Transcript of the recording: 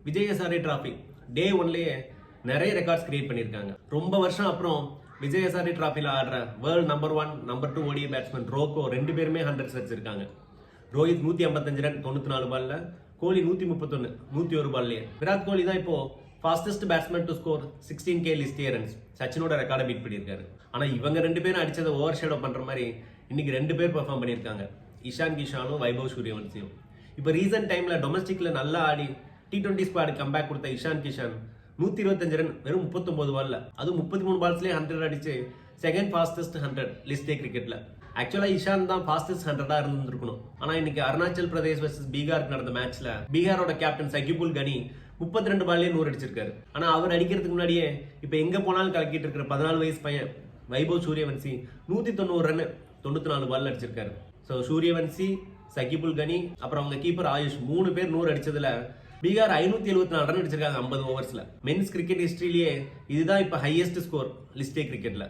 விஜயசாரி trophy டே ஒன்லயே நிறைய records create பண்ணியிருக்காங்க. ரொம்ப வருஷம் அப்புறம் விஜயசாரி டிராஃபில ஆடுற world number 1 number 2 ODI batsman Roko 2 பேருமே 100 அடிச்சிருக்காங்க. ரோஹித் 155 ரன் 94 பால்ல, கோலி 131 101 பால்லயே. விராட் கோலி தான் இப்போ fastest batsman to score 16K list runs சச்சினோட ரெக்கார்டை பீட் பண்ணியிருக்காரு. ஆனா இவங்க 2 பேரும் அடிச்சதை ஓவர் ஷேடோ பண்ற மாதிரி இன்னைக்கு 2 பேர் பெர்ஃபார்ம் பண்ணியிருக்காங்க, இஷான் கிஷானும் வைபவ் சூரியவன்சியும். இப்போ ரீசன்ட் டைம்ல டொமஸ்டிக்ல நல்லா ஆடி T20 ஸ்குவாட் கம்பேக் கொடுத்த இஷான் கிஷான் 125 ரன் வெறும் 39 பால்ல, அதுவும் 33 பால்ஸ்லேயே 100 அடிச்சு செகண்ட் ஃபாஸ்டஸ்ட் 100 லிஸ்டே கிரிக்கெட்ல. ஆக்சுவலா இஷான் தான் ஃபாஸ்டஸ்ட் 100 இருந்திருக்கணும். ஆனா இன்னைக்கு அருணாச்சல் பிரதேஷ் வர்சஸ் பீகார் நடந்த மேட்ச்ல பீகாரோட கேப்டன் சகிபுல் கனி 32 பால்லே 100 அடிச்சிருக்காரு. ஆனா அவர் அடிக்கிறதுக்கு முன்னாடியே இப்ப எங்க போனாலும் கலக்கிட்டு இருக்கிற 14 வயசு பையன் வைபவ் சூரியவன்சி 190 ரன் 94 பால் அடிச்சிருக்காரு. ஸோ சூரியவன்சி, சகிபுல் கனி, அப்புறம் அவங்க கீப்பர் ஆயுஷ் 3 பேர் 100 அடிச்சதுல பீகார் 574 ரன் அடிச்சிருக்காங்க 50 ஓவர்ஸ்ல. மென்ஸ் கிரிக்கெட் ஹிஸ்டரியிலேயே இதுதான் இப்ப ஹையஸ்ட் ஸ்கோர் லிஸ்டே கிரிக்கெட்ல.